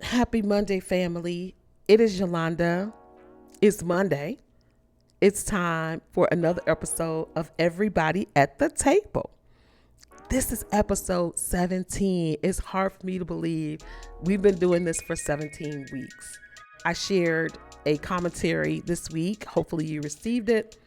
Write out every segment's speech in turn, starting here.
Happy Monday, family. It is Yolanda. It's Monday. It's time for another episode of Everybody at the Table. This is episode 17. It's hard for me to believe we've been doing this for 17 weeks. I shared a commentary this week. Hopefully, you received it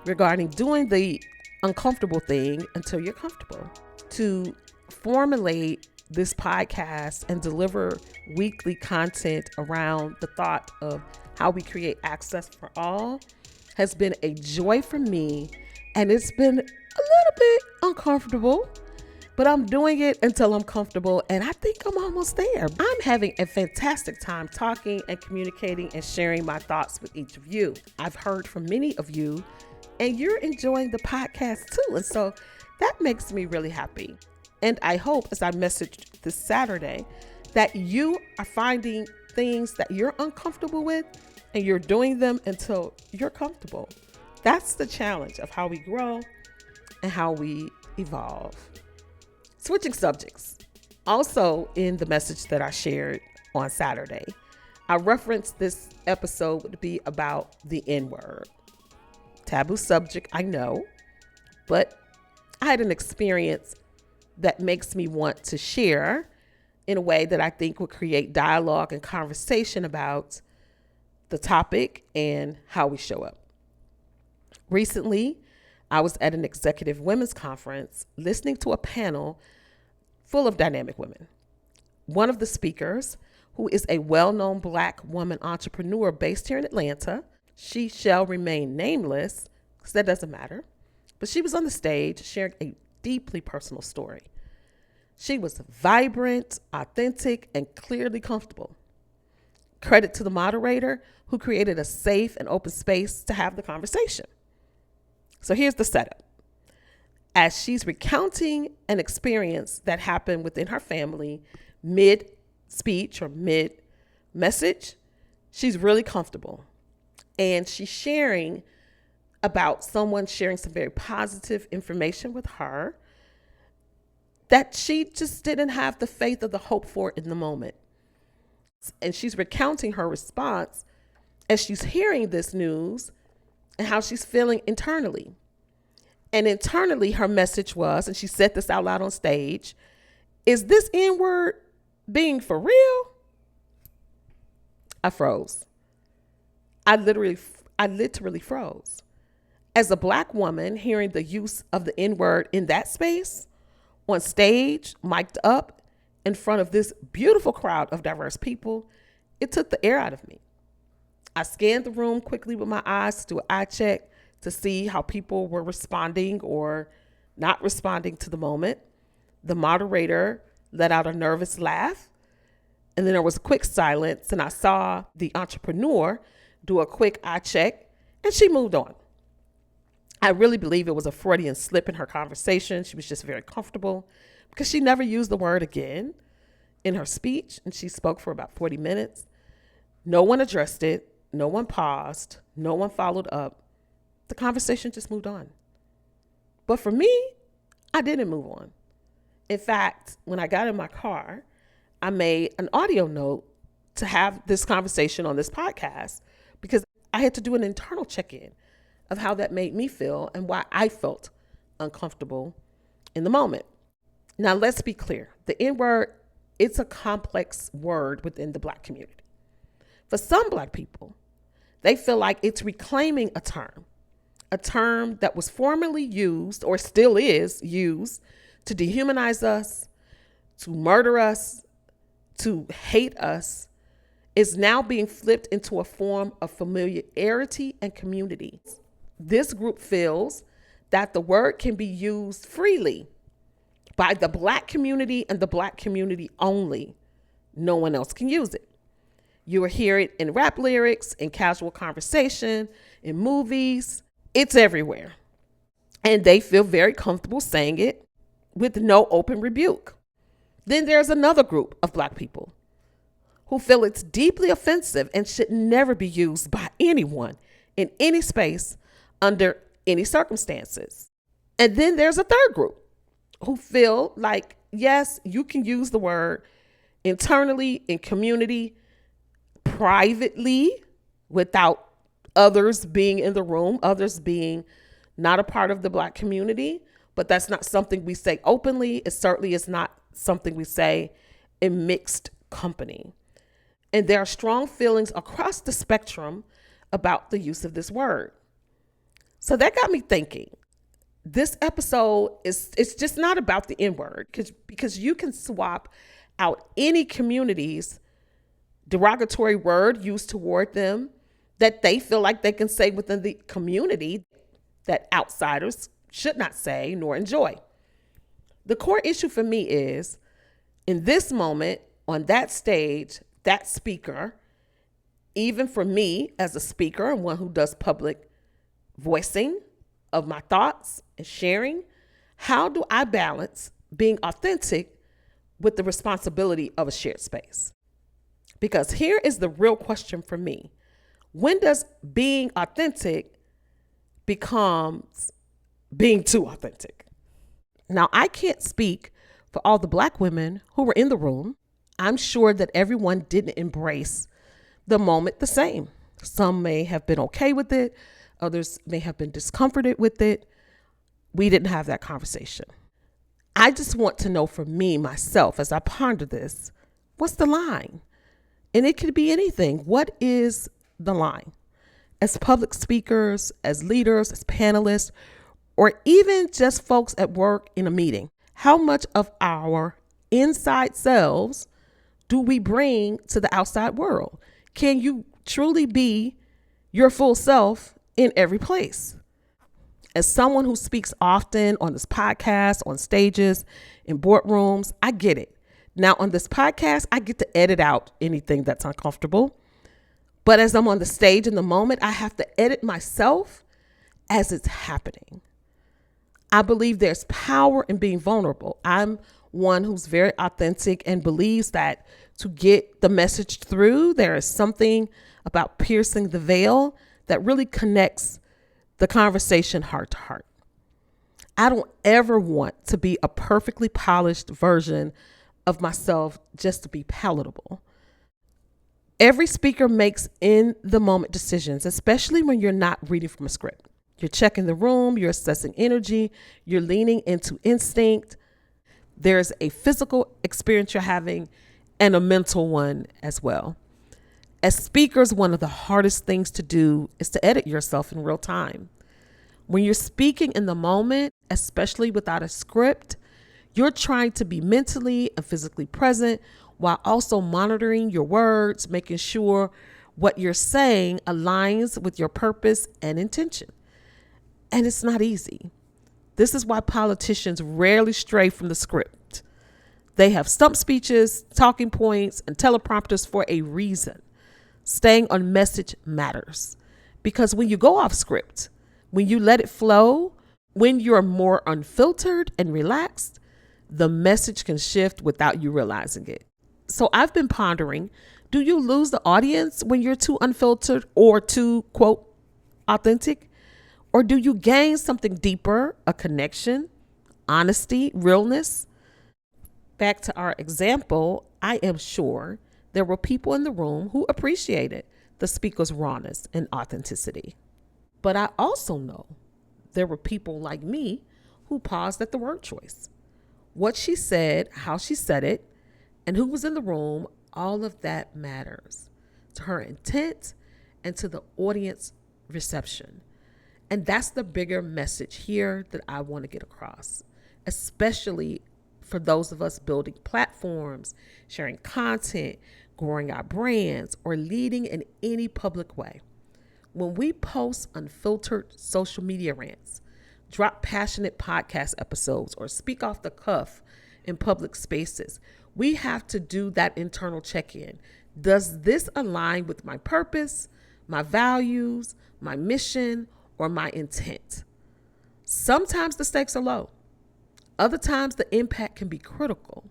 regarding doing the uncomfortable thing until you're comfortable. To formulate this podcast and deliver weekly content around the thought of how we create access for all has been a joy for me, and it's been a little bit uncomfortable, but I'm doing it until I'm comfortable, and I think I'm almost there. I'm having a fantastic time talking and communicating and sharing my thoughts with each of you. I've heard from many of you, and you're enjoying the podcast too, and so that makes me really happy. And I hope, as I messaged this Saturday, that you are finding things that you're uncomfortable with and you're doing them until you're comfortable. That's the challenge of how we grow and how we evolve. Switching subjects. Also, in the message that I shared on Saturday, I referenced this episode would be about the N-word. Taboo subject, I know, but I had an experience that makes me want to share in a way that I think will create dialogue and conversation about the topic and how we show up. Recently, I was at an executive women's conference listening to a panel full of dynamic women. One of the speakers, who is a well-known Black woman entrepreneur based here in Atlanta, she shall remain nameless because that doesn't matter, but she was on the stage sharing a deeply personal story. She was vibrant, authentic, and clearly comfortable. Credit to the moderator who created a safe and open space to have the conversation. So here's the setup. As she's recounting an experience that happened within her family mid-speech or mid-message, she's really comfortable. And she's sharing about someone sharing some very positive information with her that she just didn't have the faith or the hope for in the moment. And she's recounting her response as she's hearing this news and how she's feeling internally. And internally, her message was, and she said this out loud on stage, is this N-word being for real? I froze. I literally froze. As a Black woman, hearing the use of the N-word in that space, on stage, mic'd up, in front of this beautiful crowd of diverse people, it took the air out of me. I scanned the room quickly with my eyes to do an eye check to see how people were responding or not responding to the moment. The moderator let out a nervous laugh, and then there was a quick silence, and I saw the entrepreneur do a quick eye check, and she moved on. I really believe it was a Freudian slip in her conversation. She was just very comfortable because she never used the word again in her speech, and she spoke for about 40 minutes. No one addressed it. No one paused. No one followed up. The conversation just moved on. But for me, I didn't move on. In fact, when I got in my car, I made an audio note to have this conversation on this podcast because I had to do an internal check-in of how that made me feel and why I felt uncomfortable in the moment. Now, let's be clear. The N-word, it's a complex word within the Black community. For some Black people, they feel like it's reclaiming a term that was formerly used or still is used to dehumanize us, to murder us, to hate us, is now being flipped into a form of familiarity and community. This group feels that the word can be used freely by the Black community and the Black community only. No one else can use it. You will hear it in rap lyrics, in casual conversation, in movies. It's everywhere. And they feel very comfortable saying it with no open rebuke. Then there's another group of Black people who feel it's deeply offensive and should never be used by anyone in any space under any circumstances. And then there's a third group who feel like, yes, you can use the word internally, in community, privately, without others being in the room, others being not a part of the Black community. But that's not something we say openly. It certainly is not something we say in mixed company. And there are strong feelings across the spectrum about the use of this word. So that got me thinking. This episode it's just not about the N-word, because you can swap out any community's derogatory word used toward them that they feel like they can say within the community that outsiders should not say nor enjoy. The core issue for me is, in this moment, on that stage, that speaker, even for me as a speaker and one who does public voicing of my thoughts and sharing, how do I balance being authentic with the responsibility of a shared space? Because here is the real question for me. When does being authentic becomes being too authentic? Now, I can't speak for all the Black women who were in the room. I'm sure that everyone didn't embrace the moment the same. Some may have been okay with it. Others may have been discomforted with it. We didn't have that conversation. I just want to know for me, myself, as I ponder this, what's the line? And it could be anything. What is the line? As public speakers, as leaders, as panelists, or even just folks at work in a meeting, how much of our inside selves do we bring to the outside world? Can you truly be your full self in every place? As someone who speaks often on this podcast, on stages, in boardrooms, I get it. Now on this podcast, I get to edit out anything that's uncomfortable. But as I'm on the stage in the moment, I have to edit myself as it's happening. I believe there's power in being vulnerable. I'm one who's very authentic and believes that to get the message through, there is something about piercing the veil that really connects the conversation heart to heart. I don't ever want to be a perfectly polished version of myself just to be palatable. Every speaker makes in the moment decisions, especially when you're not reading from a script. You're checking the room, you're assessing energy, you're leaning into instinct. There's a physical experience you're having and a mental one as well. As speakers, one of the hardest things to do is to edit yourself in real time. When you're speaking in the moment, especially without a script, you're trying to be mentally and physically present while also monitoring your words, making sure what you're saying aligns with your purpose and intention. And it's not easy. This is why politicians rarely stray from the script. They have stump speeches, talking points, and teleprompters for a reason. Staying on message matters, because when you go off script, when you let it flow, when you're more unfiltered and relaxed, the message can shift without you realizing it. So I've been pondering, do you lose the audience when you're too unfiltered or too, quote, authentic? Or do you gain something deeper, a connection, honesty, realness? Back to our example, I am sure there were people in the room who appreciated the speaker's rawness and authenticity. But I also know there were people like me who paused at the word choice. What she said, how she said it, and who was in the room, all of that matters to her intent and to the audience reception. And that's the bigger message here that I want to get across, especially for those of us building platforms, sharing content, growing our brands, or leading in any public way. When we post unfiltered social media rants, drop passionate podcast episodes, or speak off the cuff in public spaces, we have to do that internal check-in. Does this align with my purpose, my values, my mission, or my intent? Sometimes the stakes are low. Other times the impact can be critical,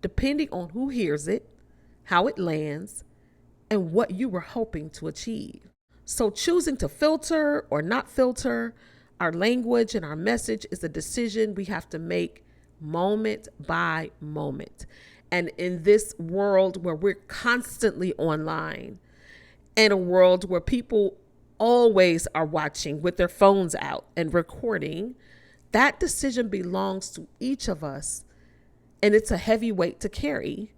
depending on who hears it, how it lands, and what you were hoping to achieve. So choosing to filter or not filter our language and our message is a decision we have to make moment by moment. And in this world where we're constantly online, in a world where people always are watching with their phones out and recording, that decision belongs to each of us. And it's a heavy weight to carry,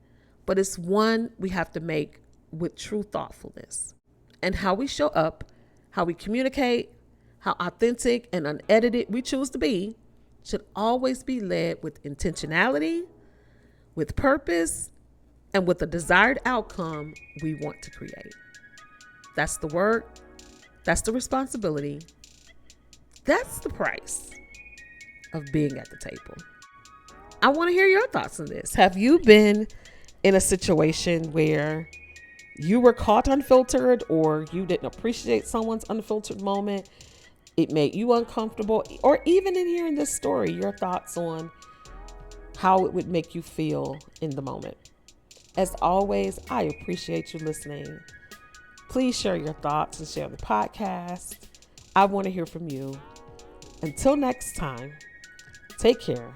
but it's one we have to make with true thoughtfulness. And how we show up, how we communicate, how authentic and unedited we choose to be should always be led with intentionality, with purpose, and with the desired outcome we want to create. That's the work. That's the responsibility. That's the price of being at the table. I want to hear your thoughts on this. Have you been in a situation where you were caught unfiltered, or you didn't appreciate someone's unfiltered moment? It made you uncomfortable, or even in hearing this story, your thoughts on how it would make you feel in the moment. As always, I appreciate you listening. Please share your thoughts and share the podcast. I want to hear from you. Until next time, take care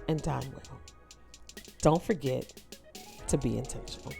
and dine well. Don't forget to be intentional.